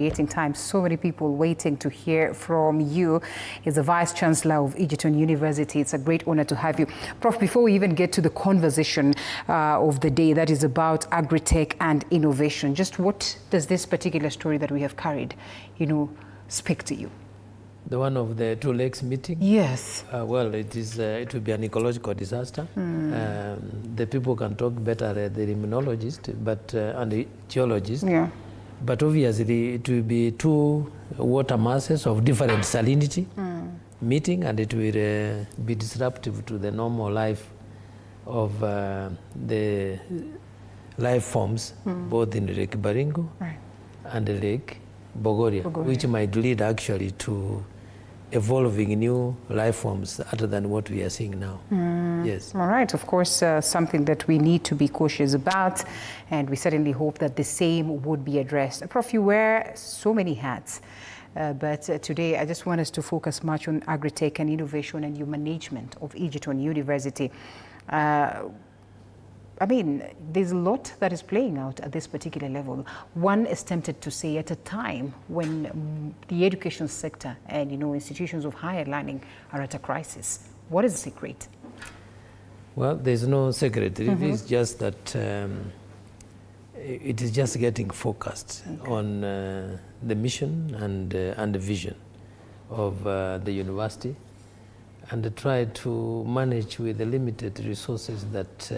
Creating time, so many people waiting to hear from you. Is the Vice Chancellor of Egerton University. It's a great honor to have you. Prof, before we even get to the conversation of the day that is about Agritech and innovation, just what does this particular story that we have carried, speak to you? The one of the Two Lakes meeting? Yes. Well, it will be an ecological disaster. The people can talk better, the immunologist, and the geologist. Yeah. But obviously, it will be two water masses of different salinity meeting, and it will be disruptive to the normal life of the life forms, both in Lake Baringo and the Lake Bogoria, which might lead actually to evolving new life forms other than what we are seeing now. Yes. All right. Of course, something that we need to be cautious about, and we certainly hope that the same would be addressed. Prof, you wear so many hats, but today I just want us to focus much on Agritech and innovation and your management of Egerton University. I mean, there's a lot that is playing out at this particular level. One is tempted to say at a time when the education sector and, institutions of higher learning are at a crisis. What is the secret? Well, there's no secret. It is just that it is just getting focused on the mission and the vision of the university, and try to manage with the limited resources that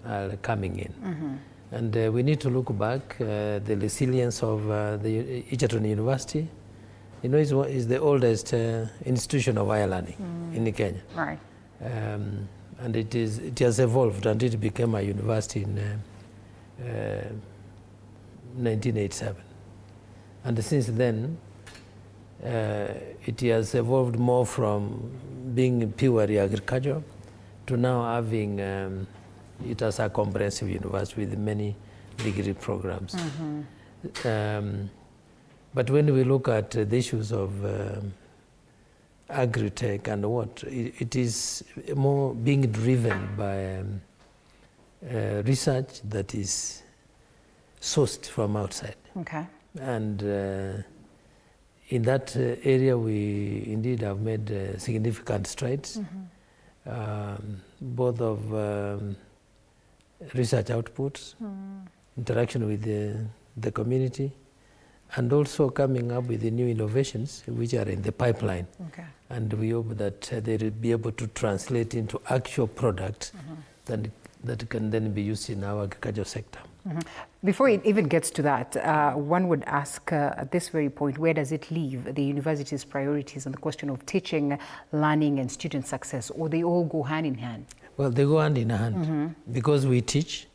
are coming in. And we need to look back, the resilience of the Egerton University, is the oldest institution of higher learning in Kenya. Right. And it has evolved, and it became a university in 1987. And since then, it has evolved more from being purely agricultural to now having it as a comprehensive university with many degree programs. But when we look at the issues of Agritech and it is more being driven by research that is sourced from outside. Okay. And in that area, we indeed have made significant strides, both of research outputs, interaction with the community, and also coming up with the new innovations which are in the pipeline. Okay. And we hope that they will be able to translate into actual products that can then be used in our agricultural sector. Before it even gets to that, one would ask at this very point, where does it leave the university's priorities on the question of teaching, learning, and student success, or they all go hand in hand? Well, they go hand in hand because we teach.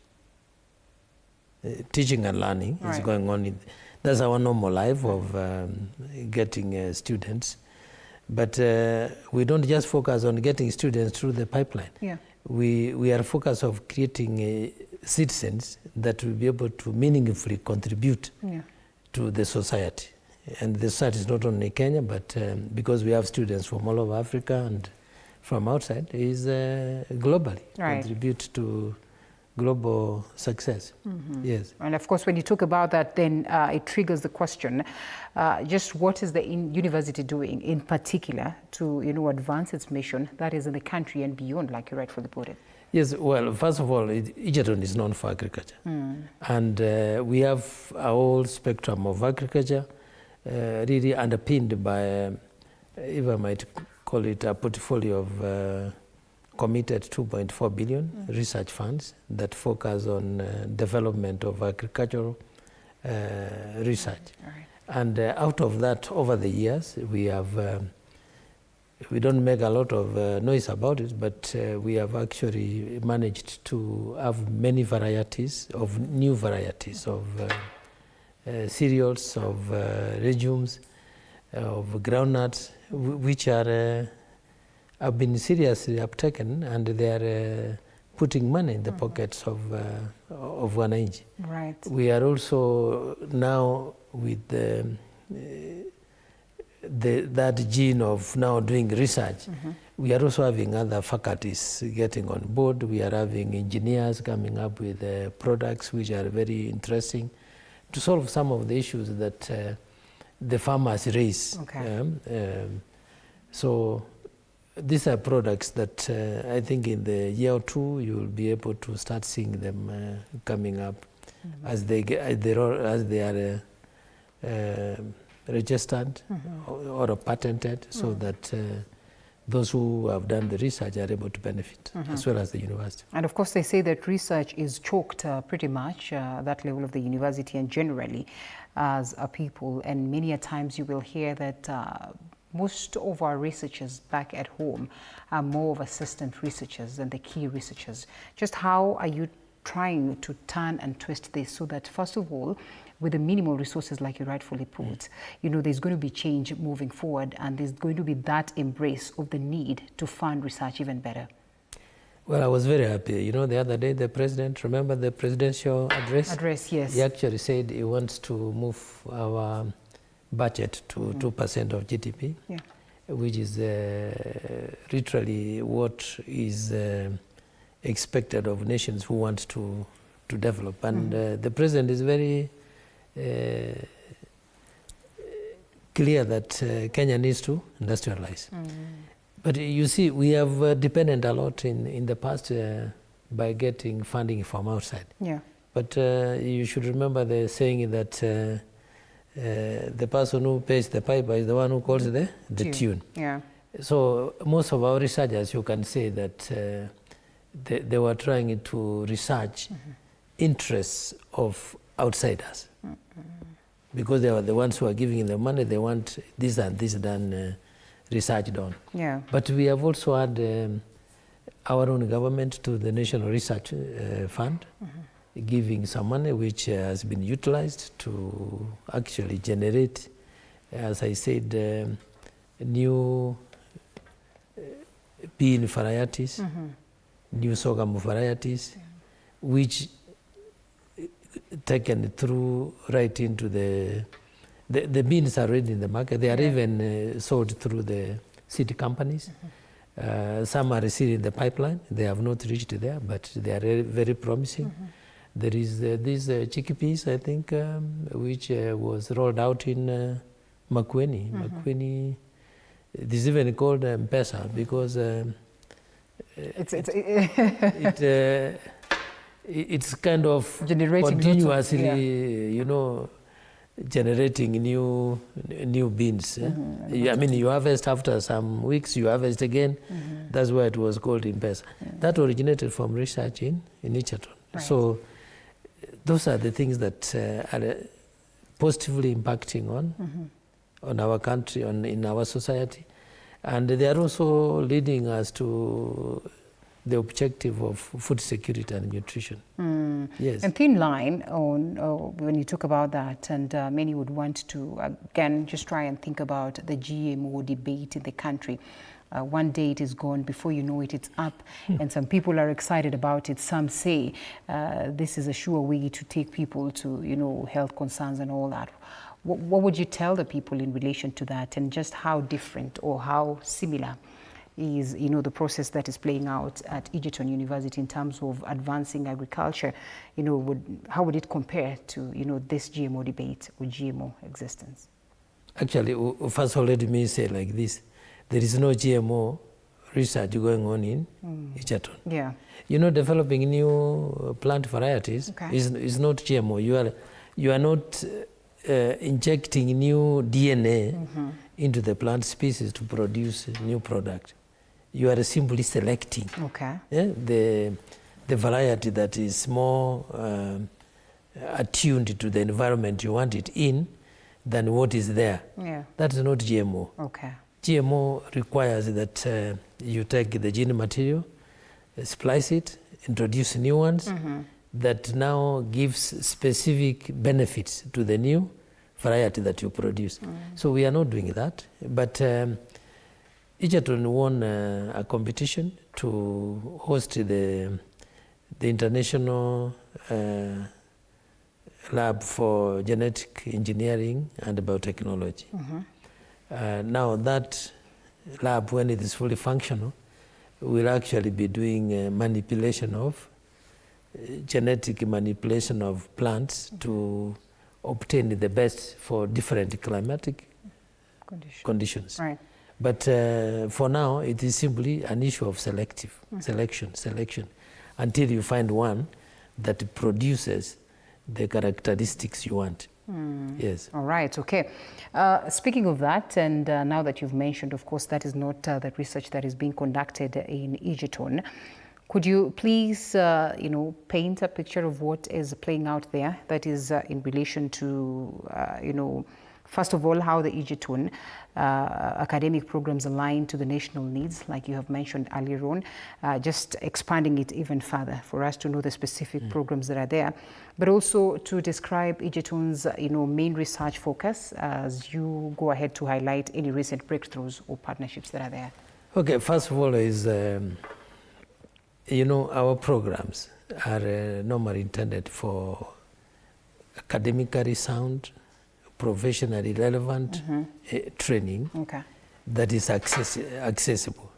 Teaching and learning is going on. That's our normal life of getting students. But we don't just focus on getting students through the pipeline. Yeah. We are focused on creating citizens that will be able to meaningfully contribute to the society. And the society is not only Kenya, but because we have students from all over Africa and from outside, is globally contribute to global success. Yes. And of course, when you talk about that, then it triggers the question, just what is the university doing in particular to, advance its mission that is in the country and beyond, like you rightfully put it? Yes, well, first of all, Egerton is known for agriculture. And we have a whole spectrum of agriculture, really underpinned by, if I might call it, a portfolio of committed 2.4 billion research funds that focus on development of agricultural research. And out of that, over the years, we don't make a lot of noise about it, but we have actually managed to have many varieties of new varieties of cereals, of legumes, of groundnuts, which are have been seriously uptaken, and they are putting money in the pockets of wananchi. Right. We are also now with that gene of now doing research. We are also having other faculties getting on board. We are having engineers coming up with products which are very interesting to solve some of the issues that the farmers raise. Okay. So these are products that I think in the year or two you will be able to start seeing them coming up as they are registered or patented, so that those who have done the research are able to benefit, as well as the university. And of course, they say that research is choked pretty much, that level of the university and generally as a people. And many a times you will hear that most of our researchers back at home are more of assistant researchers than the key researchers. Just how are you trying to turn and twist this so that, first of all, with the minimal resources, like you rightfully put, you know, there's going to be change moving forward, and there's going to be that embrace of the need to fund research even better? Well, I was very happy. You know, the other day, the president, remember the presidential address? Address, yes. He actually said he wants to move our budget to 2% of GDP, which is literally what is expected of nations who want to develop. And the president is very clear that Kenya needs to industrialize. But you see, we have depended a lot in the past by getting funding from outside. Yeah. But you should remember the saying that the person who pays the piper is the one who calls the tune. Yeah. So most of our researchers, you can say that they were trying to research interests of outsiders, because they are the ones who are giving the money. They want this and this done, researched on. Yeah. But we have also had our own government to the National Research Fund, giving some money which has been utilized to actually generate, as I said, new bean varieties, new sorghum varieties, which taken through right into the beans are already in the market. They are even sold through the seed companies. Some are still in the pipeline. They have not reached there, but they are very promising. There is this chickpeas, I think, which was rolled out in Makueni. Makueni, it is even called M-Pesa because it's kind of generating continuously, you know, generating new beans. I mean, you harvest after some weeks, you harvest again. That's why it was called M-Pesa. That originated from research in Egerton. Right. So those are the things that are positively impacting on our country, in our society. And they are also leading us to the objective of food security and nutrition. Yes. And thin line on when you talk about that, and many would want to, again, just try and think about the GMO debate in the country. One day it is gone, before you know it, it's up, and some people are excited about it. Some say this is a sure way to take people to, you know, health concerns and all that. What would you tell the people in relation to that, and just how different or how similar is, you know, the process that is playing out at Egerton University in terms of advancing agriculture? You know, how would it compare to, you know, this GMO debate or GMO existence? Actually, first of all, let me say like this. There is no GMO research going on in Egerton. Yeah. You know, developing new plant varieties is not GMO. You are not injecting new DNA into the plant species to produce a new product. You are simply selecting the variety that is more attuned to the environment you want it in than what is there. Yeah. That is not GMO. Okay. GMO requires that you take the gene material, splice it, introduce new ones that now gives specific benefits to the new variety that you produce. So we are not doing that, but Egerton won a competition to host the International Lab for Genetic Engineering and Biotechnology. Now that lab, when it is fully functional, will actually be doing manipulation of genetic manipulation of plants to obtain the best for different climatic conditions. Right. But for now, it is simply an issue of selection, until you find one that produces the characteristics you want. Yes. All right, okay. Speaking of that, and now that you've mentioned, of course, that is not the research that is being conducted in Egerton. Could you please, paint a picture of what is playing out there that is in relation to, first of all, how the Egerton academic programs align to the national needs, like you have mentioned earlier on, just expanding it even further for us to know the specific programs that are there, but also to describe Egerton's, main research focus as you go ahead to highlight any recent breakthroughs or partnerships that are there. Okay, first of all is, our programs are normally intended for academically sound, professionally relevant training that is accessible.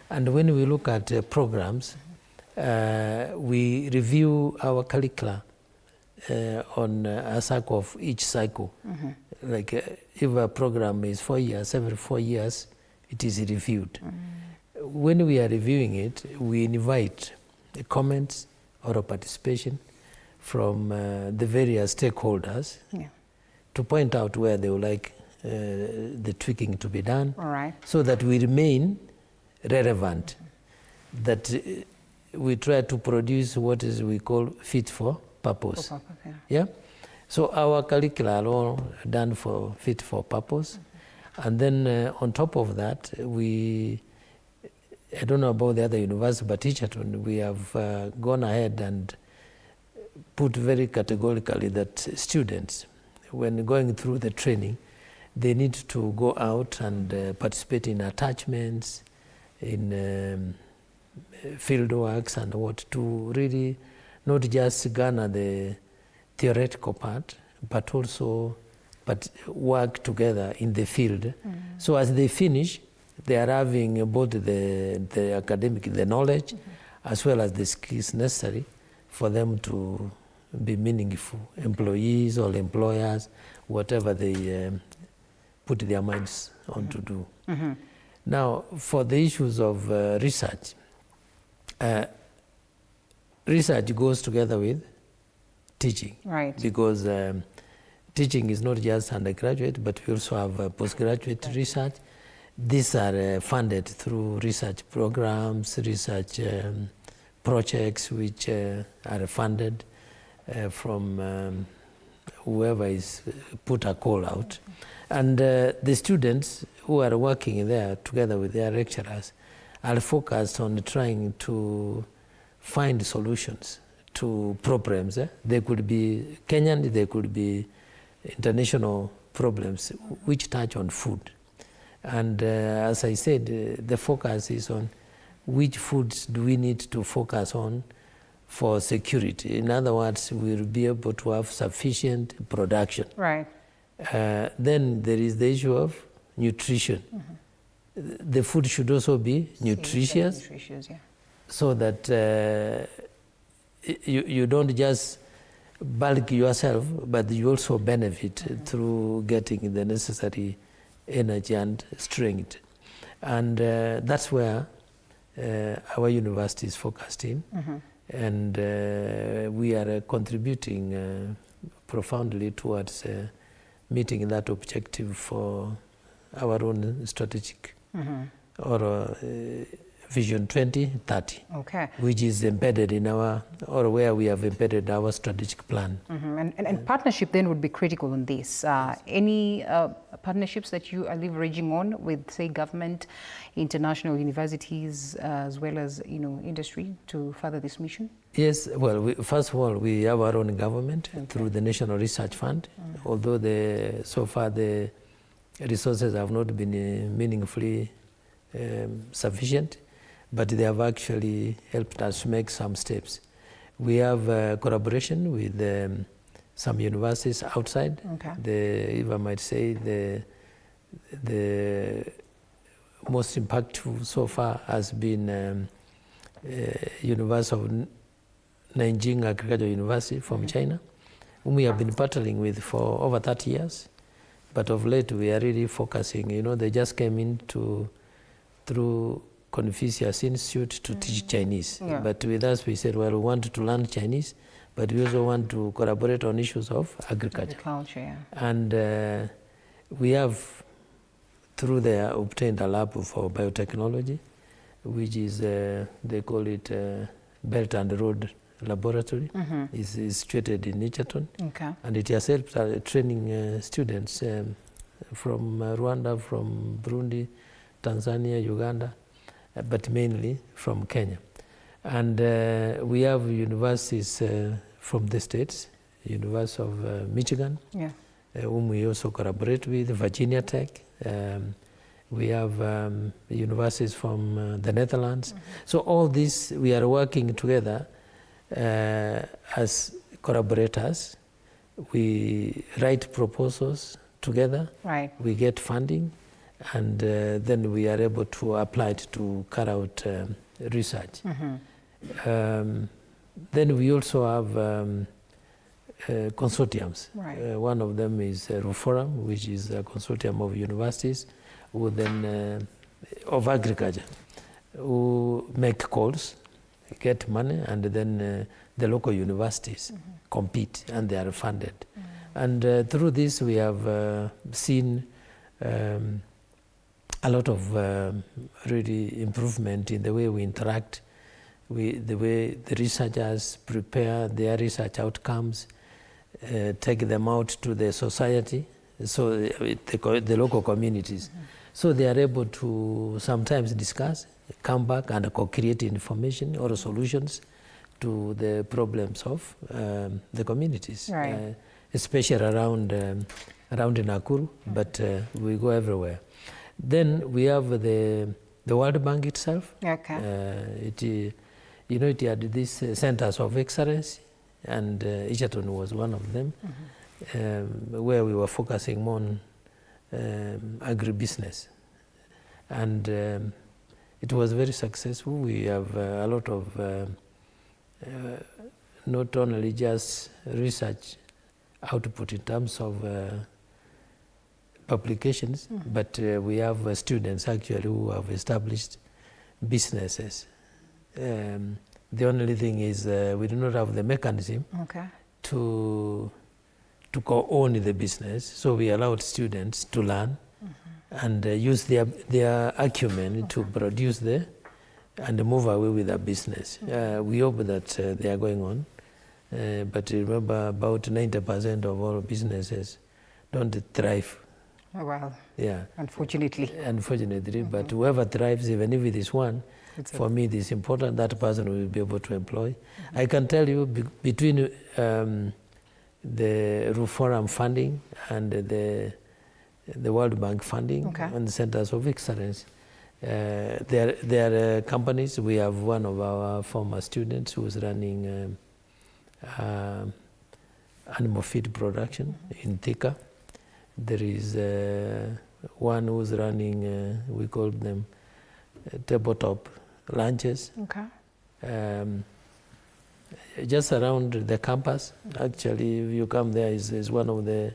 And when we look at programs, we review our curricula on a cycle of each cycle. Like if a program is 4 years, every 4 years, it is reviewed. When we are reviewing it, we invite comments or participation from the various stakeholders to point out where they would like the tweaking to be done, so that we remain relevant, that we try to produce what is we call fit for purpose. So our curricula are all done for fit for purpose. And then on top of that, I don't know about the other universities, but Egerton, we have gone ahead and put very categorically that students, when going through the training, they need to go out and participate in attachments, in field works and what, to really not just garner the theoretical part, but also work together in the field. So as they finish, they are having both the academic, the knowledge, as well as the skills necessary for them to be meaningful employees or employers, whatever they put their minds on to do. Now, for the issues of research, research goes together with teaching. Because teaching is not just undergraduate, but we also have postgraduate research. These are funded through research programs, research projects which are funded from whoever is put a call out. And the students who are working there together with their lecturers are focused on trying to find solutions to problems. They could be Kenyan, they could be international problems which touch on food. And as I said, the focus is on which foods do we need to focus on for security. In other words, we'll be able to have sufficient production. Then there is the issue of nutrition. The food should also be nutritious, so that you don't just bulk yourself, but you also benefit through getting the necessary energy and strength. And that's where our university is focused in. And we are contributing profoundly towards meeting that objective for our own strategic or Vision 2030, which is embedded in our, or where we have embedded our strategic plan. And partnership then would be critical on this. Any partnerships that you are leveraging on with, say, government, international universities, as well as industry to further this mission? Yes, well, first of all, we have our own government through the National Research Fund, although so far the resources have not been meaningfully sufficient, but they have actually helped us make some steps. We have collaboration with some universities outside. If I might say, the most impactful so far has been University of Nanjing Agricultural University from China, whom we have been partnering with for over 30 years. But of late, we are really focusing. You know, they just came in through Confucius Institute to teach Chinese. Yeah. But with us, we said, well, we want to learn Chinese, but we also want to collaborate on issues of agriculture. Yeah. And we have, through there, obtained a lab for biotechnology, which is, they call it Belt and Road Laboratory. It's situated in Egerton. Okay. And it has helped training students from Rwanda, from Burundi, Tanzania, Uganda, but mainly from Kenya. And we have universities from the States, University of Michigan, yeah. Whom we also collaborate with, Virginia Tech. We have universities from the Netherlands. So all this, we are working together as collaborators. We write proposals together. Right. We get funding, and then we are able to apply it to carry out research. Then we also have consortiums. Right. One of them is RUFORUM, which is a consortium of universities who then, of agriculture, who make calls, get money, and then the local universities compete, and they are funded. And through this, we have seen a lot of really improvement in the way we interact, the way the researchers prepare their research outcomes, take them out to the society, so the local communities. So they are able to sometimes discuss, come back and co-create information or solutions to the problems of the communities, right. Especially around Nakuru, but we go everywhere. Then we have the World Bank itself. Okay. It had these centers of excellence, and Egerton was one of them, where we were focusing more on agribusiness. And it was very successful. We have a lot of not only just research output in terms of publications, but we have students actually who have established businesses. The only thing is we do not have the mechanism to co-own the business, so we allowed students to learn and use their acumen to produce and move away with their business. We hope that they are going on, but remember, about 90% of all businesses don't thrive. Oh, well, yeah. Unfortunately. Unfortunately, but whoever thrives, even if it is one, for me it is important that person will be able to employ. I can tell you, between the RUFORUM funding and the World Bank funding and the Centers of Excellence, there are companies. We have one of our former students who is running animal feed production in Thika. There is one who's running, we call them tabletop lunches. Just around the campus. Actually, if you come there, is one of the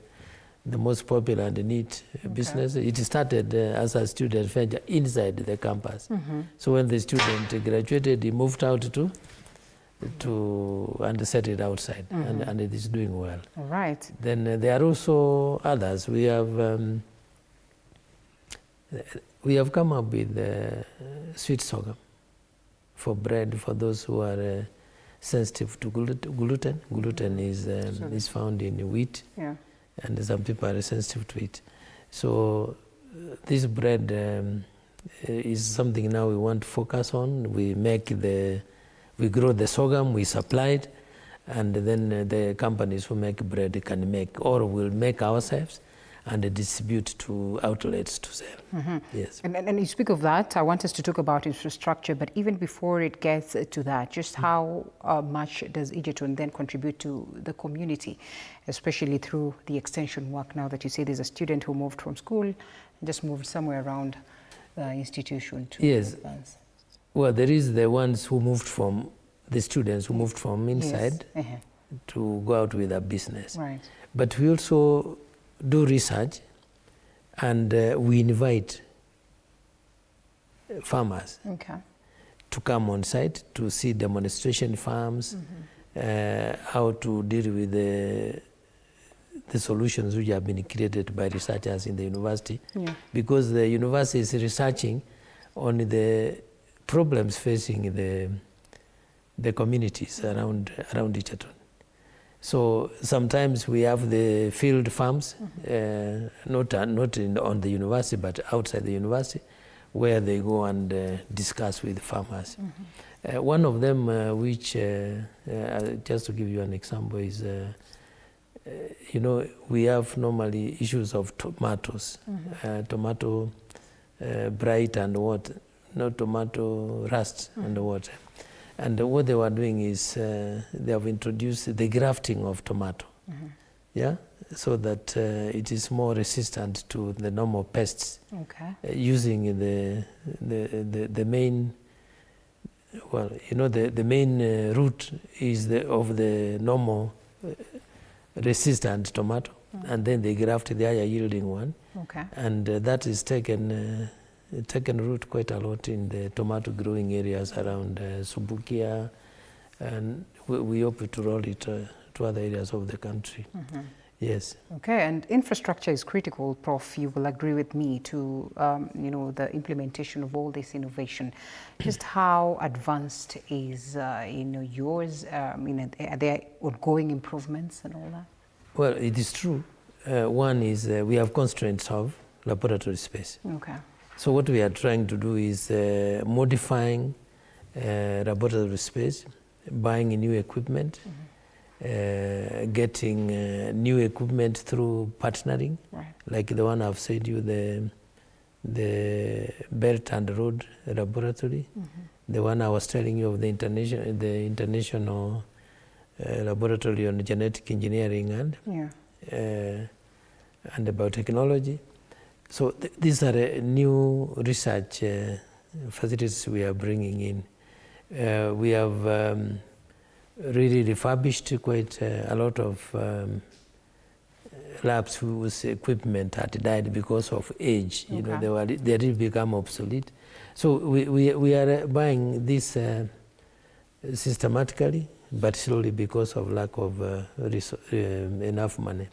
most popular and neat business. It started as a student venture inside the campus. So when the student graduated, he moved out and set it outside, and it is doing well. All right. Then there are also others. We have come up with sweet sorghum for bread for those who are sensitive to gluten. Gluten is found in wheat, and some people are sensitive to it. So this bread is something now we want to focus on. We grow the sorghum, we supply it, and then the companies who make bread can make, or will make ourselves and distribute to outlets to sell. Yes. And you speak of that, I want us to talk about infrastructure, but even before it gets to that, just how much does Egerton then contribute to the community, especially through the extension work? Now that you say there's a student who moved from school and just moved somewhere around the institution to advance. Well, there is the ones who moved from, the students who moved from inside, to go out with a business. Right. But we also do research, and we invite farmers to come on site to see demonstration farms, how to deal with the solutions which have been created by researchers in the university, because the university is researching on the problems facing the communities around Egerton. So sometimes we have the field farms, not on the university, but outside the university, where they go and discuss with farmers. One of them, which, just to give you an example, is, you know, we have normally issues of tomatoes, tomato blight and what, no tomato rust and water. And what they were doing is they have introduced the grafting of tomato, yeah, so that it is more resistant to the normal pests. Using the main, well, you know, the main root is of the normal resistant tomato, and then they graft the higher yielding one, and that is taken root quite a lot in the tomato growing areas around Subukia, and we hope to roll it to other areas of the country. Yes. Okay, and infrastructure is critical, Prof. You will agree with me to, you know, the implementation of all this innovation. Just how advanced is, you know, yours? Are there ongoing improvements and all that? Well, it is true. One is we have constraints of laboratory space. So what we are trying to do is modifying laboratory space, buying new equipment, getting new equipment through partnering, like the one I've said you, the Belt and Road Laboratory, the one I was telling you of the international laboratory on genetic engineering and biotechnology. So these are new research facilities we are bringing in. We have really refurbished quite a lot of labs whose equipment had died because of age. You know, they really become obsolete. So we are buying this systematically, but slowly because of lack of enough money.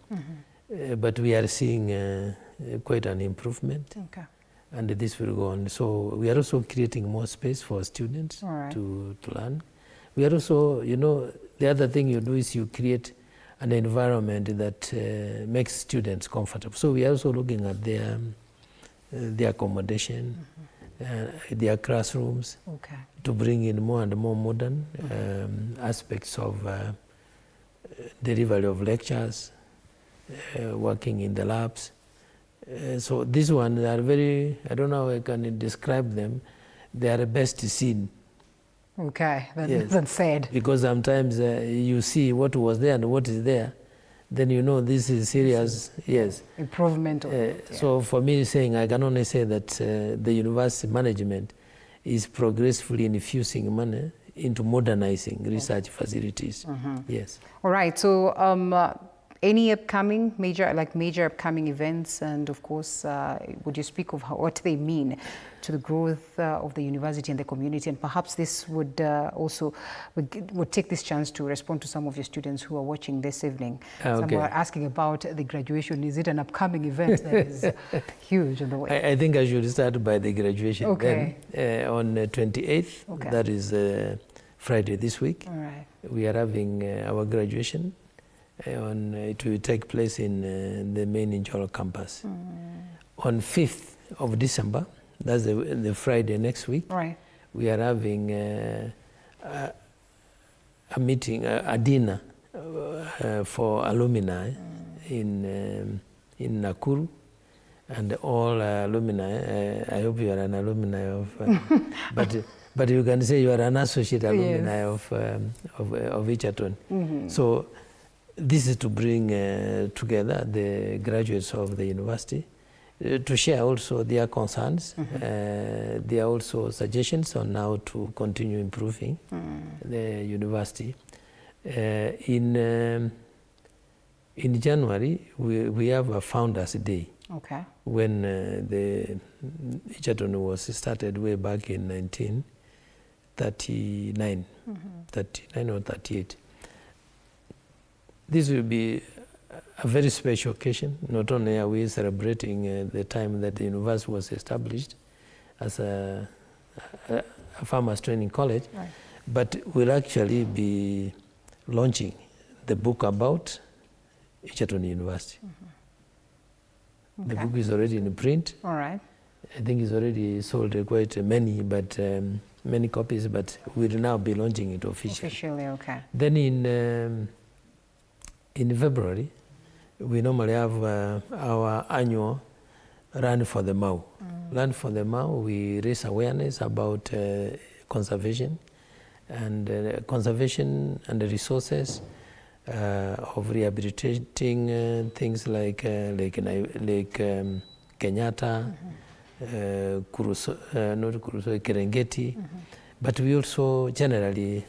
But we are seeing quite an improvement, and this will go on. So we are also creating more space for students to learn. We are also, you know, the other thing you do is you create an environment that makes students comfortable. So we are also looking at their accommodation, their classrooms, to bring in more and more modern aspects of delivery of lectures, working in the labs. So these ones are very, I don't know how I can describe them, they are best seen. That's said. Because sometimes you see what was there and what is there, then you know this is serious, improvement. So for me saying, I can only say that the university management is progressively infusing money into modernizing research facilities. Yes. All right, so any upcoming major upcoming events, and of course, would you speak of what they mean to the growth of the university and the community? And perhaps this would also would take this chance to respond to some of your students who are watching this evening. Some are asking about the graduation. Is it an upcoming event that is huge on the way? I think I should start by the graduation. Then, on the 28th, that is Friday this week, we are having our graduation. It will take place in the main Njolo campus. On 5th of December, that's the Friday next week, we are having a meeting, a dinner for alumni in Nakuru, and all alumni. I hope you are an alumni of, but you can say you are an associate alumni of Egerton. So this is to bring together the graduates of the university to share also their concerns. There are also suggestions on how to continue improving the university. In January, we have a Founders Day. Okay. When the Egerton was started way back in 1939, 39 or 38. This will be a very special occasion. Not only are we celebrating the time that the university was established as a farmers training college, right, but we'll actually be launching the book about Egerton University. Okay. The book is already in print. All right. I think it's already sold quite many, but many copies. But we'll now be launching it officially. Officially, okay. Then in February, we normally have our annual Run for the Mau. Run for the Mau, we raise awareness about conservation and the resources of rehabilitating things like Kenyatta, Kerengeti, but we also generally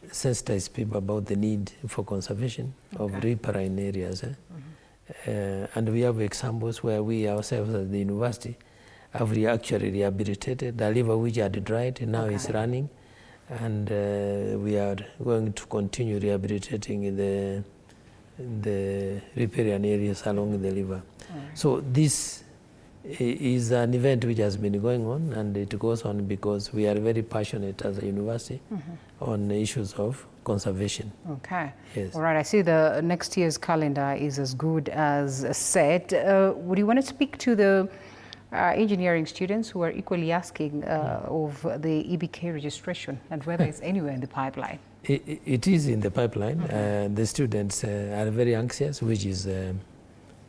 sensitize people about the need for conservation of riparian areas. And we have examples where we ourselves at the university have actually rehabilitated the river which had dried, and now is running. And we are going to continue rehabilitating the riparian areas along the river. So this is an event which has been going on, and it goes on because we are very passionate as a university on issues of conservation. Okay. Yes. All right. I see the next year's calendar is as good as set. Would you want to speak to the engineering students who are equally asking of the EBK registration and whether it's anywhere in the pipeline? It is in the pipeline. The students are very anxious, which is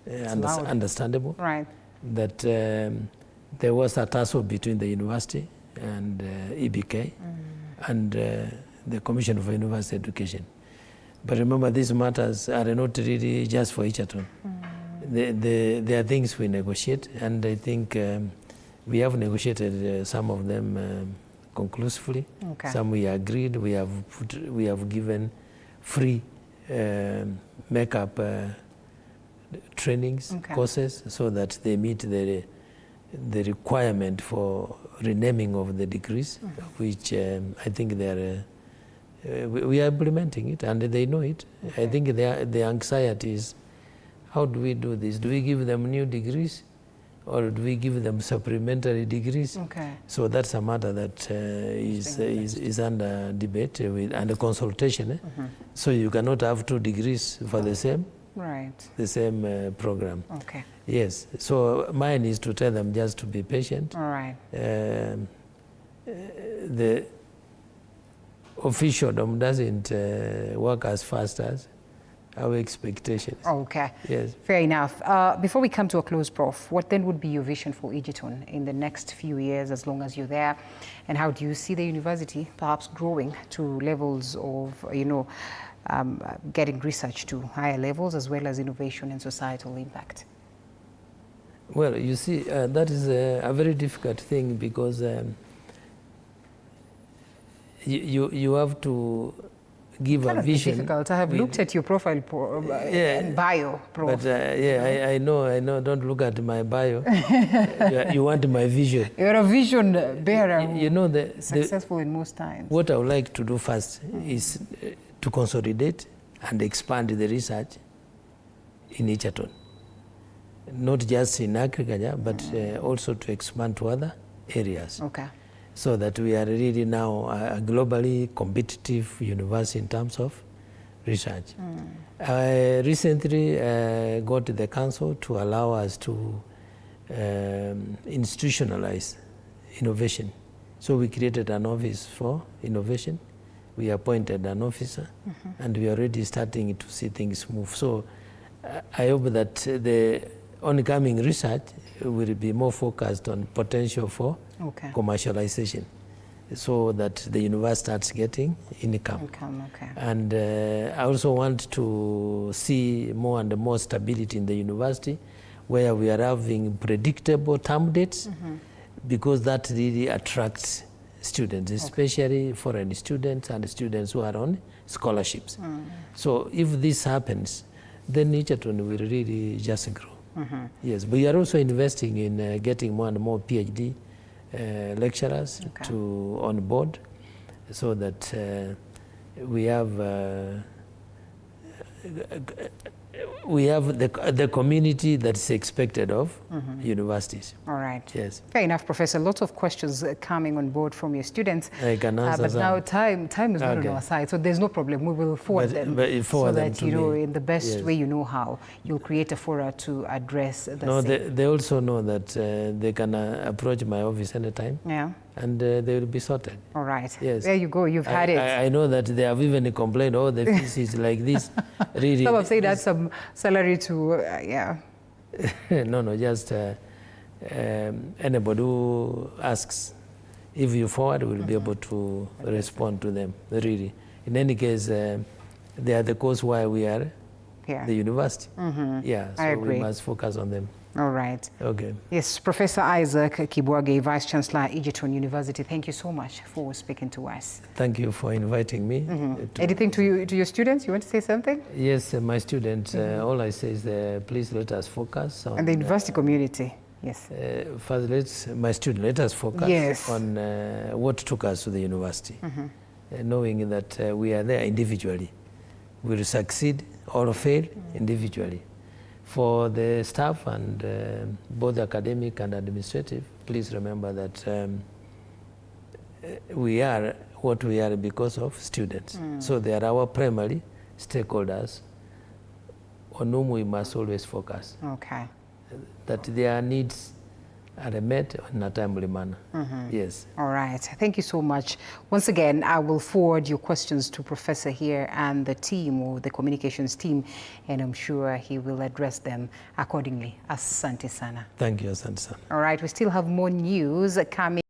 understandable. Right. That there was a tussle between the university and EBK and the Commission for University Education. But remember, these matters are not really just for Egerton. There are things we negotiate, and I think we have negotiated some of them conclusively. Okay. Some we agreed. We have given free makeup trainings, courses, so that they meet the requirement for renaming of the degrees, which I think they are. We are implementing it, and they know it. I think the anxiety is, how do we do this? Do we give them new degrees, or do we give them supplementary degrees? So that's a matter that is under debate under consultation. So you cannot have 2 degrees for the same. Right. The same program. Okay. Yes. So mine is to tell them just to be patient. All right. The officialdom doesn't work as fast as our expectations. Okay. Yes. Fair enough. Before we come to a close, Prof, what then would be your vision for Egerton in the next few years as long as you're there? And how do you see the university perhaps growing to levels of, getting research to higher levels, as well as innovation and societal impact? Well, you see, that is a very difficult thing, because you have to give a vision. Difficult. I have looked at your profile bio, Prof. But I know. Don't look at my bio. You want my vision. You're a vision bearer. You know, successful in most times. What I would like to do first is to consolidate and expand the research in Egerton, not just in agriculture, but also to expand to other areas. Okay. So that we are really now a globally competitive university in terms of research. I recently got the council to allow us to institutionalize innovation. So we created an office for innovation. We appointed an officer, and we are already starting to see things move. So I hope that the oncoming research will be more focused on potential for commercialization, so that the university starts getting income. And I also want to see more and more stability in the university, where we are having predictable term dates, because that really attracts students, especially foreign students and students who are on scholarships. So if this happens, then Egerton will really just grow. Yes, we are also investing in getting more and more PhD lecturers to on board, so that we have the community that's expected of universities. All right. Yes. Fair enough, Professor. Lots of questions coming on board from your students. I can answer but some. now time is not on our side, so there's no problem. We will forward them so that, you know, in the best way you know how, you'll create a forum to address the same. They also know that they can approach my office anytime. Yeah. And they will be sorted. All right. Yes. There you go. You've had it. I know that they have even complained, oh, the fees is like this. Really. Some have said that's some salary to, yeah. No, just anybody who asks, if you forward, we'll be able to respond to them, really. In any case, they are the cause why we are the university. Yeah, so we must focus on them. All right. Okay. Yes, Professor Isaac Kibwage, Vice Chancellor at Egerton University, thank you so much for speaking to us. Thank you for inviting me. Anything to your students? You want to say something? Yes, my students, all I say is please let us focus on... And the university community, yes. First, my students, let us focus on what took us to the university, knowing that we are there individually. We will succeed or fail individually. For the staff and both academic and administrative, please remember that we are what we are because of students. So they are our primary stakeholders on whom we must always focus. Okay. That their needs are met in a timely manner. Yes. All right. Thank you so much. Once again, I will forward your questions to Professor here and the team, or the communications team, and I'm sure he will address them accordingly. Asante sana. Thank you, Asante sana. All right. We still have more news coming.